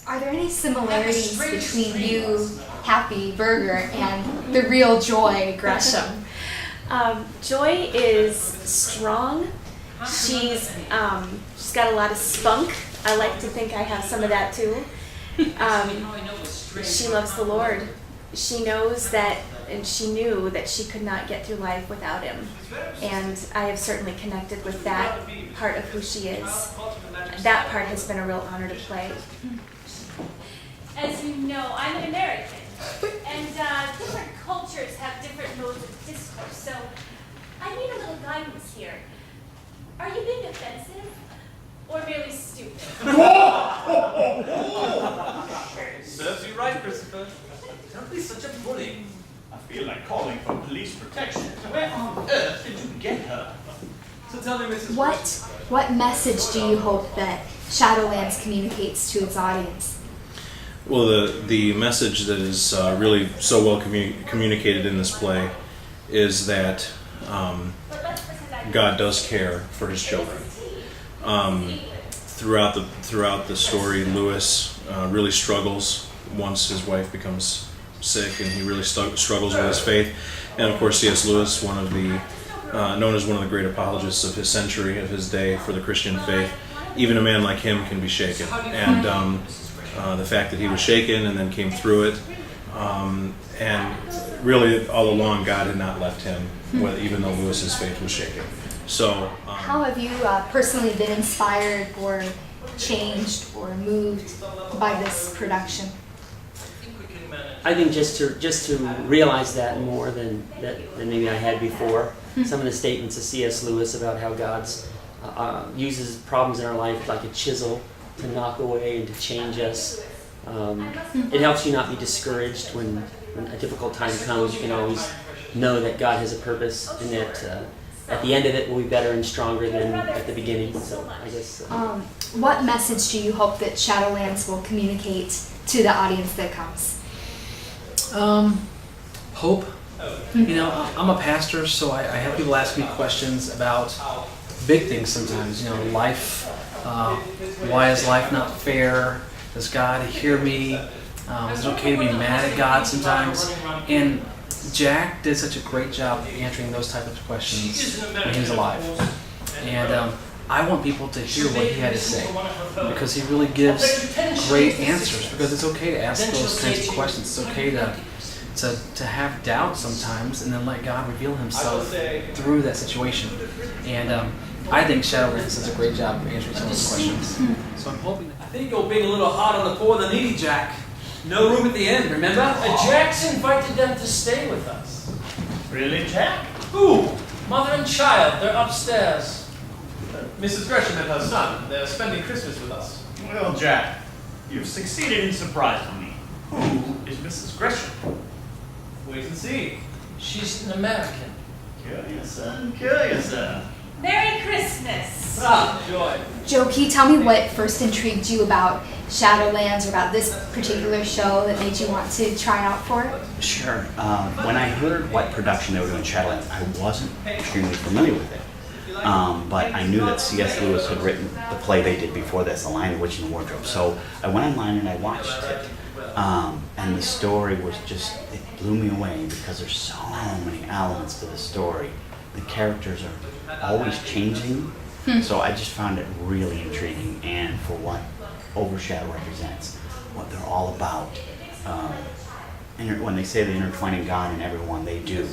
Are there any similarities between you, Happy Burger, and the real Joy Gresham? Joy is strong. She's got a lot of spunk. I like to think I have some of that too. She loves the Lord. She knows that, and she knew that she could not get through life without Him. And I have certainly connected with that part of who she is. That part has been a real honor to play. As you know, I'm an American, and different cultures have different modes of discourse, so I need a little guidance here. Are you being offensive, or merely stupid? Serves you right, Christopher. Don't be such a bully. I feel like calling for police protection. Where on earth did you get her? So tell me, Mrs. What message do you hope that Shadowlands communicates to its audience? Well, the message that is really so well communicated in this play is that God does care for His children. Throughout the story, Lewis really struggles once his wife becomes sick, and he really struggles with his faith. And of course, C.S. Lewis, known as one of the great apologists of his century, of his day, for the Christian faith. Even a man like him can be shaken, and the fact that he was shaken and then came through it, and really all along God had not left him, even though Lewis's faith was shaken. So, how have you personally been inspired or changed or moved by this production? I think just to realize that more than maybe I had before. Some of the statements of C.S. Lewis about how God's uses problems in our life like a chisel to knock away and to change us. It helps you not be discouraged when a difficult time comes. You can always know that God has a purpose, and that at the end of it we'll be better and stronger than at the beginning. So I guess. What message do you hope that Shadowlands will communicate to the audience that comes? Hope. You know, I'm a pastor, so I have people ask me questions about big things sometimes. You know, life. Why is life not fair? Does God hear me? Is it okay to be mad at God sometimes? And Jack did such a great job answering those type of questions when he was alive. And I want people to hear what he had to say, because he really gives great answers. Because it's okay to ask those kinds of questions. It's okay to have doubt sometimes, and then let God reveal Himself through that situation. And I think Shadowlands does a great job of answering some of those questions. So I'm hoping. I think you're being a little hard on the poor and the needy, Jack. No room at the end, remember? Jack's invited them to stay with us. Really, Jack? Who? Mother and child. They're upstairs. Mrs. Gresham and her son. They're spending Christmas with us. Well, Jack, you've succeeded in surprising me. Who is Mrs. Gresham? Wait and see. She's an American. Curious. Merry Christmas! Ah, Joy. Joe, can you tell me what first intrigued you about Shadowlands, or about this particular show that made you want to try out for it? Sure. When I heard what production they were doing in Shadowlands, I wasn't extremely familiar with it. But I knew that C.S. Lewis had written the play they did before this, The Lion, the Witch, and the Wardrobe. So I went online and I watched it. And the story was just, it blew me away, because there's so many elements to the story. The characters are always changing. So I just found it really intriguing, and for what Overshadow represents, what they're all about. When they say the intertwining God in everyone, they do.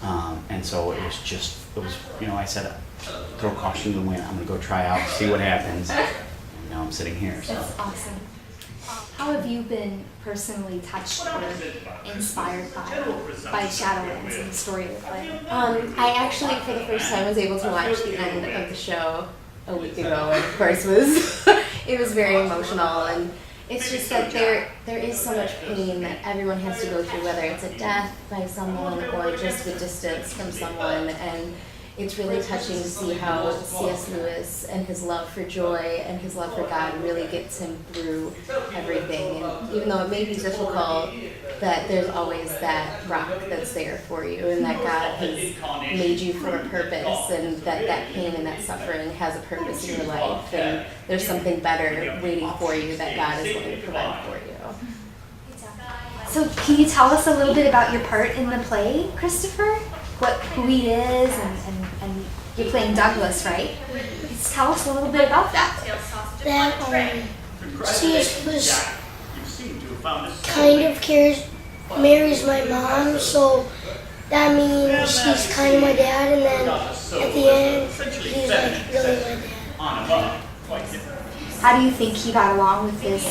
And so it was, I said, throw caution to the wind. I'm going to go try out, see what happens. And now I'm sitting here. So. That's awesome. How have you been personally touched or inspired by Shadowlands and the story of the play? I actually, for the first time, was able to watch the end of the show a week ago, and of course it was very emotional. And it's just that there is so much pain that everyone has to go through, whether it's a death by someone or just the distance from someone. And it's really touching to see how C.S. Lewis and his love for joy and his love for God really gets him through everything. And even though it may be difficult, that there's always that rock that's there for you, and that God has made you for a purpose, and that pain and that suffering has a purpose in your life, and there's something better waiting for you that God is going to provide for you. So can you tell us a little bit about your part in the play, Christopher? Who he is, and you're playing Douglas, right? Just tell us a little bit about that. C.S. Lewis kind of marries my mom, so that means he's kind of my dad, and then at the end, he's like really my dad. How do you think he got along with his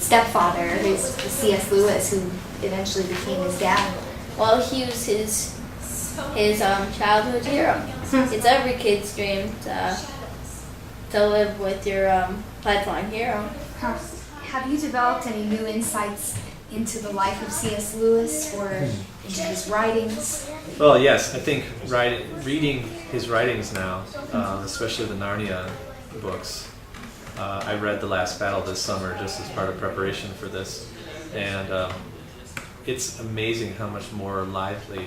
stepfather, his C.S. Lewis, who eventually became his dad? Well, he was his childhood hero. It's every kid's dream to live with your lifelong hero. Have you developed any new insights into the life of C.S. Lewis or into his writings? Well, yes. I think reading his writings now, especially the Narnia books. I read The Last Battle this summer just as part of preparation for this, and it's amazing how much more lively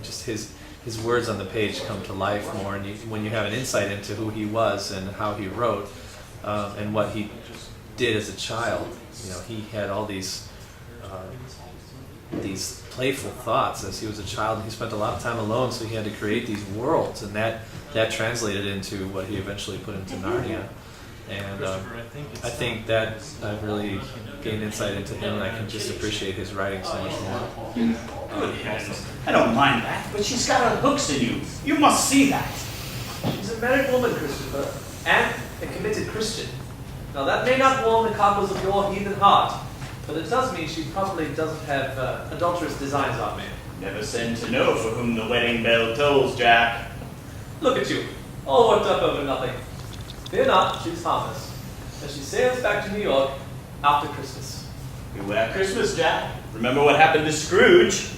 just his words on the page come to life more, and when you have an insight into who he was and how he wrote and what he did as a child. He had all these playful thoughts as he was a child, and he spent a lot of time alone, so he had to create these worlds, and that translated into what he eventually put into Narnia. And I think that I've really gained insight into him, and I can just appreciate his writing so much more. I don't mind that, but she's got her hooks in you. You must see that. She's a married woman, Christopher, and a committed Christian. Now that may not warm the cockles of your heathen heart, but it does mean she probably doesn't have adulterous designs on me. Never send to know for whom the wedding bell tolls, Jack. Look at you, all worked up over nothing. Fear not, she's harmless, as she sails back to New York after Christmas. Beware Christmas, Jack. Remember what happened to Scrooge?